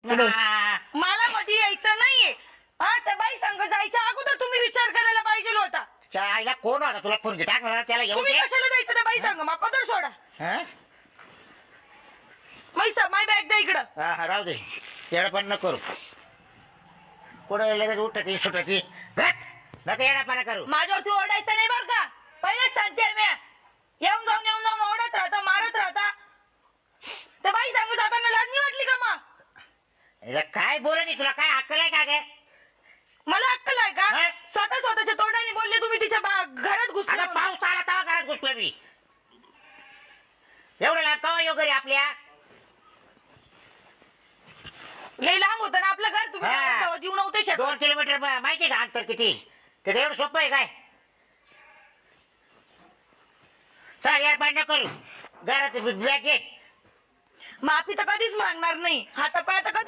मला मध्ये यायचं नाहीये. हा, त्या बाई संग जायच्या अगोदर तुम्ही विचार करायला पाहिजे होता. आईला कोण होता तुला फोन टाक ना त्याला येऊ तुम्ही दे. कशाला जायचं त्या बाई संग? मग पदर सोडा. हं? माय बॅग द्या इकडं. हा राहू दे येडं पण नको करू. पुढे लगेच उठती सुटती नका येडापणा करू. माझ्यावरती ओरडायचं नाही बरं का, पहिलेच सांगते मी. येऊन जाऊन ओरडत राहता, मारत राहता. त्या बाई सांगू जाताना लाज नाही वाटली का मग? हिला काय बोलायची तुला काय अक्कल आहे का गे? मला अक्कल आहे का? हं? स्वतःच्या तोंडाने बोलले तुम्ही तिच्या घरात घुसले. आता पाऊस आला तेव्हा घरात घुसलो मी. एवढं लांब केव्हा येऊ घरी आपल्या? लई लांब होतं ना आपलं घर. तुम्ही हा. गावात येऊ नव्हते शकत. 2 किलोमीटर माहिती का अंतर किती? ते एवढं सोपं आहे काय? चल यार बंद करू घरात बॅग घे. माफी तर कधीच मागणार नाही, हातापाया तर कधी